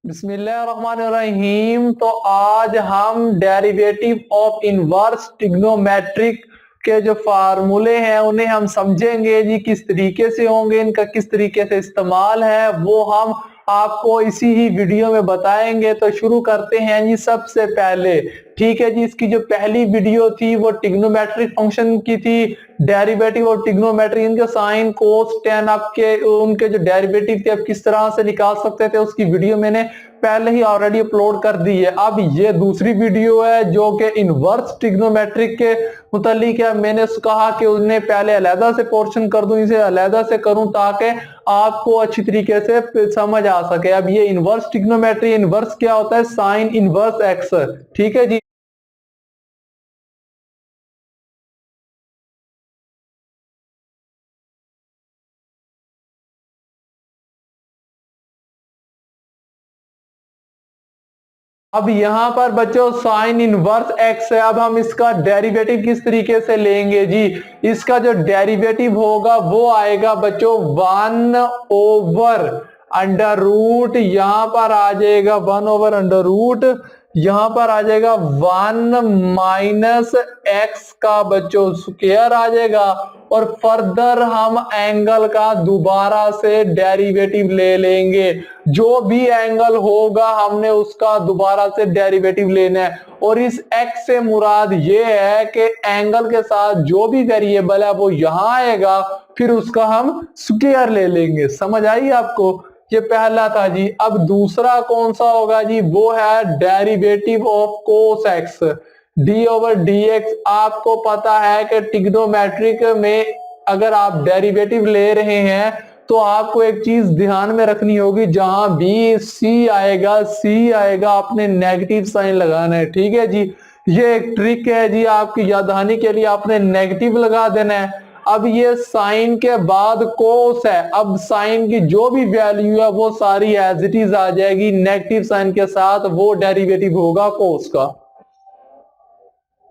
बिस्मिल्लाहिर्रहमानिर्रहीम। तो आज हम डेरिवेटिव ऑफ इनवर्स ट्रिग्नोमेट्रिक के जो फार्मूले हैं उन्हें हम समझेंगे जी, किस तरीके से होंगे, इनका किस तरीके से इस्तेमाल है वो हम आपको इसी ही वीडियो में बताएंगे। तो शुरू करते हैं जी सबसे पहले। ठीक है जी, इसकी जो पहली वीडियो थी वो ट्रिग्नोमेट्रिक फंक्शन की थी, डेरिवेटिव और ट्रिग्नोमेट्री, इनके साइन कोस टेन आपके उनके जो डेरिवेटिव थे आप किस तरह से निकाल सकते थे, उसकी वीडियो मैंने पहले ही ऑलरेडी अपलोड कर दी है। अब ये दूसरी वीडियो है जो कि इनवर्स ट्रिग्नोमेट्रिक के मुतालिक है। मैंने कहा कि उन्हें पहले अलहदा से पोर्शन कर दूं, इसे अलहदा से करूं ताकि आपको अच्छी तरीके से समझ आ सके। अब ये इनवर्स ट्रिग्नोमेट्री, इनवर्स क्या होता है? Sine inverse x. ठीक है जी। अब यहां पर बच्चों साइन इनवर्स एक्स है। अब हम इसका डेरिवेटिव किस तरीके से लेंगे जी? इसका जो डेरिवेटिव होगा वो आएगा बच्चों 1 ओवर अंडर रूट, यहां पर आ जाएगा 1 ओवर अंडर रूट, यहां पर आ जाएगा 1 - एक्स का बच्चों स्क्वायर आ जाएगा। और फर्दर हम एंगल का दोबारा से डेरिवेटिव ले लेंगे। जो भी एंगल होगा हमने उसका दोबारा से डेरिवेटिव लेना है। और इस x से मुराद ये है कि एंगल के साथ जो भी वेरिएबल है वो यहां आएगा, फिर उसका हम स्क्वायर ले लेंगे। समझ आई आपको? ये पहला था जी। अब दूसरा कौन सा होगा जी? वो है derivative of cos x, D over D x. आपको पता है कि ट्रिग्नोमेट्रिक में अगर आप डेरिवेटिव ले रहे हैं तो आपको एक चीज ध्यान में रखनी होगी, जहां भी सी आएगा, सी आएगा, आपने नेगेटिव साइन लगाना है। ठीक है जी, ये एक ट्रिक है जी, आपकी याद दहानी के लिए आपने नेगेटिव लगा देना है। अब ये साइन के बाद कोस है। अब साइन की जो भी वैल्यू है वो सारी एज इट इज आ जाएगी नेगेटिव साइन के साथ, वो डेरिवेटिव होगा कोस का।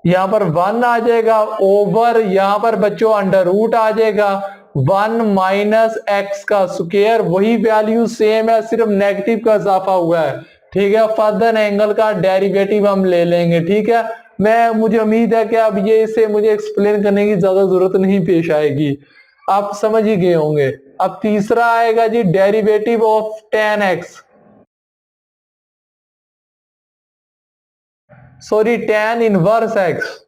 यहां पर 1 आ जाएगा ओवर, यहां पर बच्चों अंडर रूट आ जाएगा 1 - एक्स का स्क्वायर, वही वैल्यू सेम है, सिर्फ नेगेटिव का इजाफा हुआ है। ठीक है, फर्दर एंगल का डेरिवेटिव हम ले लेंगे। ठीक है, मुझे उम्मीद है कि अब ये इसे मुझे एक्सप्लेन करने की ज्यादा जरूरत नहीं पेश आएगी, आप समझ ही गए होंगे। अब तीसरा आएगा जी derivative of tan x, sorry tan inverse x.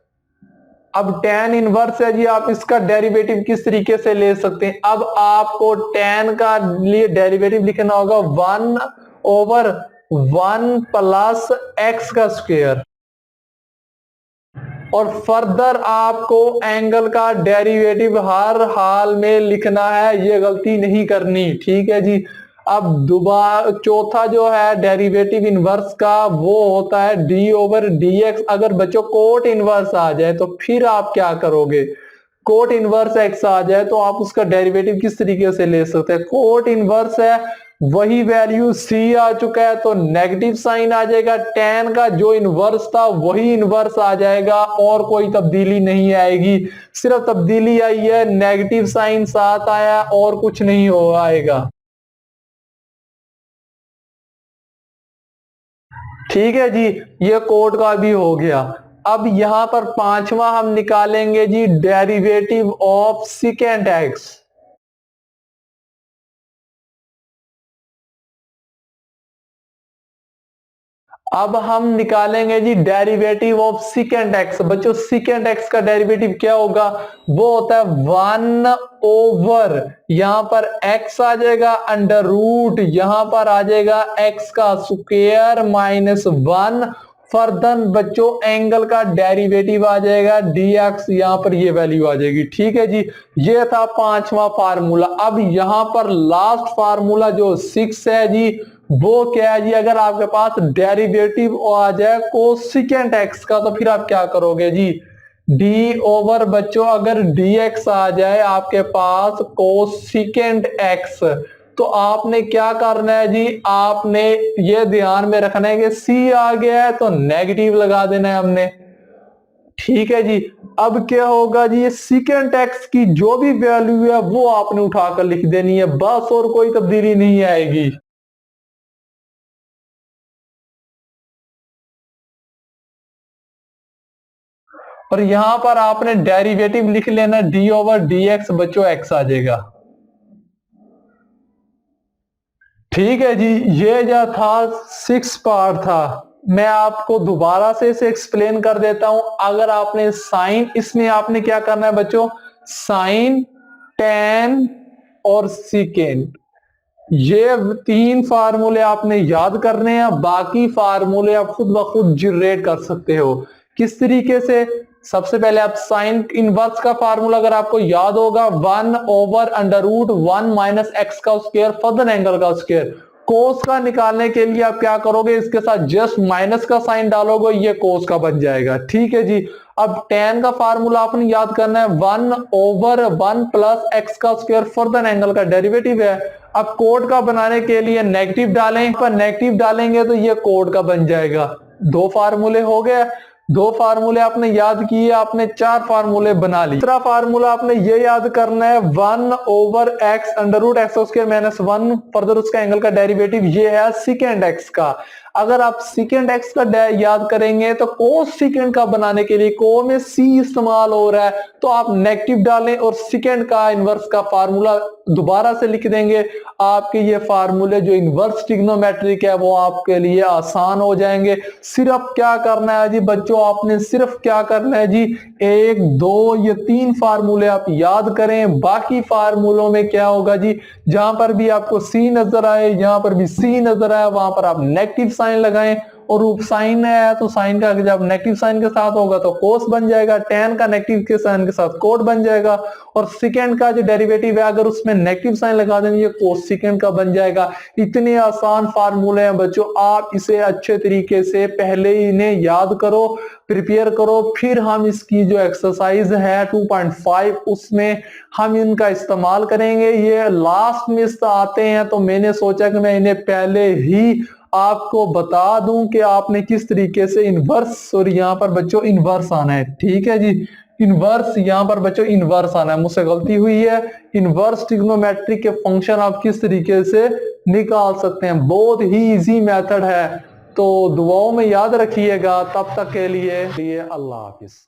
अब टेन इनवर्स है जी, आप इसका डेरिवेटिव किस तरीके से ले सकते हैं? अब आपको टेन का लिए डेरिवेटिव लिखना होगा 1/1 + एक्स का स्क्वायर। और फर्दर आपको एंगल का डेरिवेटिव हर हाल में लिखना है, ये गलती नहीं करनी। ठीक है जी। अब दोबारा चौथा जो है डेरिवेटिव इनवर्स का वो होता है डी ओवर डी एक्स। अगर बच्चों कोट इनवर्स आ जाए तो फिर आप क्या करोगे? कोट इनवर्स एक्स आ जाए तो आप उसका डेरिवेटिव किस तरीके से ले सकते हैं? कोट इनवर्स है, वही वैल्यू सी आ चुका है तो नेगेटिव साइन आ जाएगा, टेन का जो इनवर्स था वही इनवर्स आ जाएगा और कोई तब्दीली नहीं आएगी। सिर्फ तब्दीली आई है, नेगेटिव साइन साथ आया और कुछ नहीं हो आएगा। ठीक है जी, ये कोड का भी हो गया। अब यहां पर पांचवा हम निकालेंगे जी डेरिवेटिव ऑफ सेकेंड एक्स। अब हम निकालेंगे जी डेरिवेटिव ऑफ सेकेंड एक्स। बच्चों सेकेंड एक्स का डेरिवेटिव क्या होगा? वो होता है 1 ओवर, यहां पर x आ जाएगा अंडर रूट, यहां पर आ जाएगा x का स्क्वायर -1। फर्दर बच्चों एंगल का डेरिवेटिव आ जाएगा dx, यहां पर ये वैल्यू आ जाएगी। ठीक है जी, ये था पांचवा फार्मूला। अब यहां पर लास्ट फार्मूला जो 6 है जी, वो क्या है जी? अगर आपके पास डेरिवेटिव आ जाए कोसेकेंट एक्स का तो फिर आप क्या करोगे जी? डी ओवर बच्चों अगर डी एक्स आ जाए आपके पास कोसेकेंट एक्स, तो आपने क्या करना है जी? आपने ये ध्यान में रखना है कि सी आ गया है तो नेगेटिव लगा देना है हमने। ठीक है जी। अब क्या होगा जी? ये सेकेंट एक्स की जो भी वैल्यू है वो आपने उठाकर लिख देनी है बस, और कोई तब्दीली नहीं आएगी। और यहां पर आपने डेरिवेटिव लिख लेना डी ओवर डी एक्स, बच्चों एक्स आ जाएगा। ठीक है जी, ये जो था 6 पार्ट था, मैं आपको दोबारा से इसे एक्सप्लेन कर देता हूं। अगर आपने साइन, इसमें आपने क्या करना है बच्चों, साइन, टेन और सीकेंड, ये 3 फार्मूले आपने याद करने हैं। बाकी फार्मूले आप खुद ब खुद जनरेट कर सकते हो। किस तरीके से, सबसे पहले आप साइन इनवर्स का फार्मूला अगर आपको याद होगा, 1/√1 माइनस एक्स का स्क्वायर फर्दर एंगल का स्क्वायर। कोस का निकालने के लिए आप क्या करोगे, इसके साथ जस्ट माइनस का साइन डालोगे, ये कोस का बन जाएगा। ठीक है जी। अब टेन का फार्मूला आपने याद करना है, 1/1 प्लस एक्स का स्क्वायर फर्दर एंगल का डेरिवेटिव है। अब कोड का बनाने के लिए नेगेटिव डालें, पर नेगेटिव डालेंगे तो ये कोड का बन जाएगा। 2 फार्मूले हो गए, 2 फार्मूले आपने याद किए, आपने 4 फार्मूले बना लिए। तीसरा फार्मूला आपने ये याद करना है, 1/x √x square minus 1 further उसका एंगल का डेरिवेटिव, ये है सीकेंड एक्स का। अगर आप सीकेंड एक्स का याद करेंगे तो कोस सीकेंड का बनाने के लिए को में सी इस्तेमाल हो रहा है, तो आप नेगेटिव डालें और सीकेंड का इनवर्स का फार्मूला दोबारा से लिख देंगे। आपके ये फार्मूले जो इनवर्स ट्रिग्नोमेट्रिक है वो आपके लिए आसान हो जाएंगे। सिर्फ क्या करना है जी बच्चों, आपने सिर्फ क्या करना है जी, 1, 2 ये 3 फार्मूले आप याद करें। बाकी फार्मूलों में क्या होगा जी, जहां पर भी आपको सी नजर आए, यहां पर भी सी नजर आए, वहां पर आप नेगेटिव साइन लगाएं। और साइन है तो साइन का जब नेगेटिव साइन के साथ होगा तो कोस बन जाएगा, टेन का नेगेटिव के साइन के साथ कोट बन जाएगा। और सेकेंड का जो डेरिवेटिव है अगर उसमें नेगेटिव साइन लगा देंगे, ये कोस सेकेंड का बन जाएगा। इतने आसान फार्मूले हैं बच्चों, आप इसे अच्छे तरीके से पहले ही इन्हें याद करो, प्रिपेयर करो। फिर हम इसकी जो एक्सरसाइज है 2.5 उसमें हम इनका इस्तेमाल करेंगे। ये लास्ट में आते हैं तो मैंने सोचा कि मैं इन्हें पहले ही आपको बता दूं कि आपने किस तरीके से इनवर्स, और यहाँ पर बच्चों इनवर्स आना है। ठीक है जी, इनवर्स यहाँ पर बच्चों इनवर्स आना है, मुझसे गलती हुई है। इनवर्स ट्रिग्नोमेट्रिक के फंक्शन आप किस तरीके से निकाल सकते हैं, बहुत ही इजी मेथड है। तो दुआओं में याद रखिएगा। तब तक के लिए अल्लाह हाफिज।